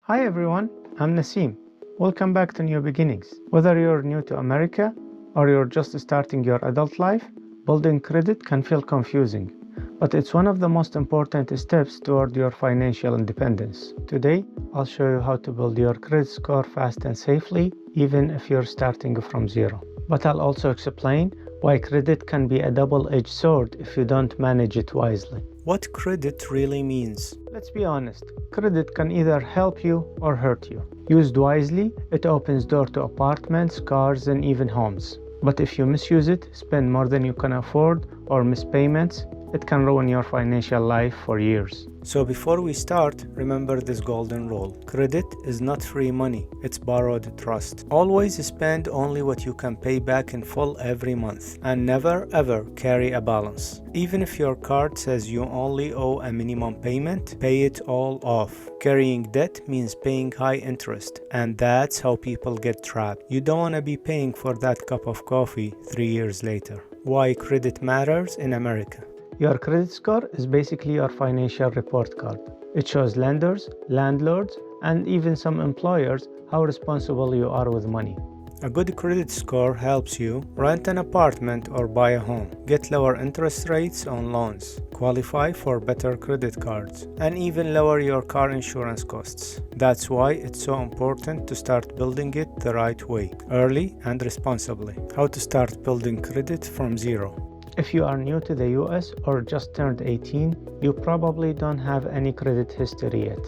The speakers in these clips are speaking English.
Hi everyone, I'm Naseem. Welcome back to New Beginnings. Whether you're new to America or you're just starting your adult life, building credit can feel confusing, but it's one of the most important steps toward your financial independence. Today, I'll show you how to build your credit score fast and safely, even if you're starting from zero. But I'll also explain why credit can be a double-edged sword if you don't manage it wisely. What credit really means. Let's be honest, credit can either help you or hurt you. Used wisely, it opens doors to apartments, cars, and even homes. But if you misuse it, spend more than you can afford, or miss payments, it can ruin your financial life for years. So before we start, remember this golden rule. Credit is not free money, it's borrowed trust. Always spend only what you can pay back in full every month, and never ever carry a balance. Even if your card says you only owe a minimum payment, pay it all off. Carrying debt means paying high interest, and that's how people get trapped. You don't want to be paying for that cup of coffee 3 years later. Why credit matters in America. Your credit score is basically your financial report card. It shows lenders, landlords, and even some employers how responsible you are with money. A good credit score helps you rent an apartment or buy a home, get lower interest rates on loans, qualify for better credit cards, and even lower your car insurance costs. That's why it's so important to start building it the right way, early and responsibly. How to start building credit from zero. If you are new to the US or just turned 18, you probably don't have any credit history yet.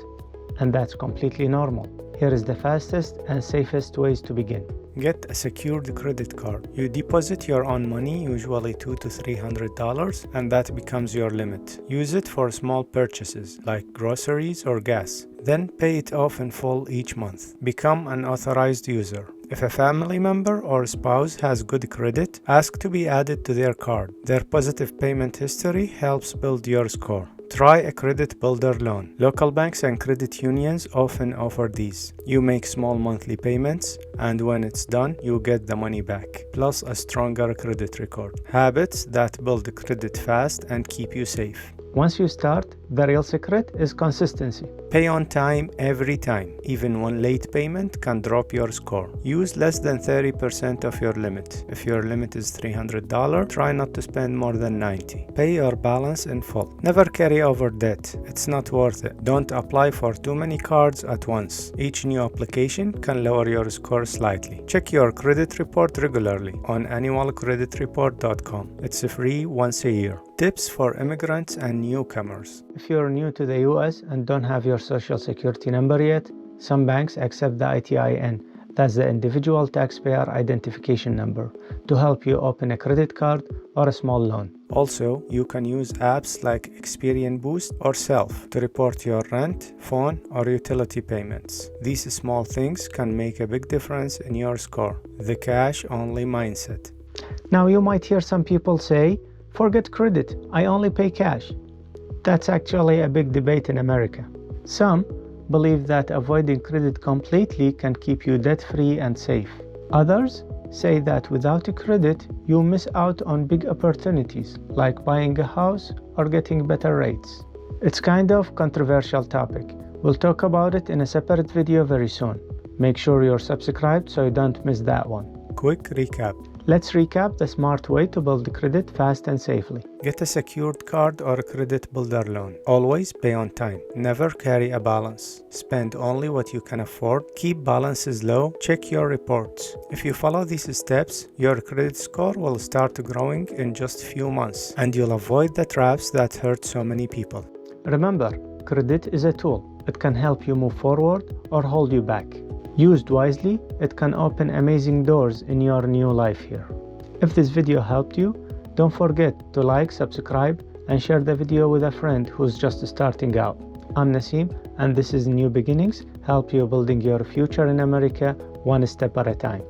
And that's completely normal. Here is the fastest and safest ways to begin. Get a secured credit card. You deposit your own money, usually $200 to $300, and that becomes your limit. Use it for small purchases like groceries or gas. Then pay it off in full each month. Become an authorized user. If a family member or spouse has good credit, ask to be added to their card. Their positive payment history helps build your score. Try a credit builder loan. Local banks and credit unions often offer these. You make small monthly payments, and when it's done, you get the money back, plus a stronger credit record. Habits that build credit fast and keep you safe. Once you start, the real secret is consistency. Pay on time every time. Even one late payment can drop your score. Use less than 30% of your limit. If your limit is $300, try not to spend more than $90. Pay your balance in full. Never carry over debt. It's not worth it. Don't apply for too many cards at once. Each new application can lower your score slightly. Check your credit report regularly on annualcreditreport.com. It's free once a year. Tips for immigrants and newcomers. If you're new to the US and don't have your social security number yet, some banks accept the ITIN, that's the Individual Taxpayer Identification Number, to help you open a credit card or a small loan. Also, you can use apps like Experian Boost or Self to report your rent, phone, or utility payments. These small things can make a big difference in your score. The cash-only mindset. Now you might hear some people say, forget credit, I only pay cash. That's actually a big debate in America. Some believe that avoiding credit completely can keep you debt-free and safe. Others say that without a credit, you miss out on big opportunities like buying a house or getting better rates. It's kind of controversial topic. We'll talk about it in a separate video very soon. Make sure you're subscribed so you don't miss that one. Quick recap. Let's recap the smart way to build credit fast and safely. Get a secured card or a credit builder loan. Always pay on time. Never carry a balance. Spend only what you can afford. Keep balances low. Check your reports. If you follow these steps, your credit score will start growing in just few months, and you'll avoid the traps that hurt so many people. Remember, credit is a tool. It can help you move forward or hold you back. Used wisely, it can open amazing doors in your new life here. If this video helped you, don't forget to like, subscribe, and share the video with a friend who's just starting out. I'm Naseem, and this is New Beginnings, help you building your future in America one step at a time.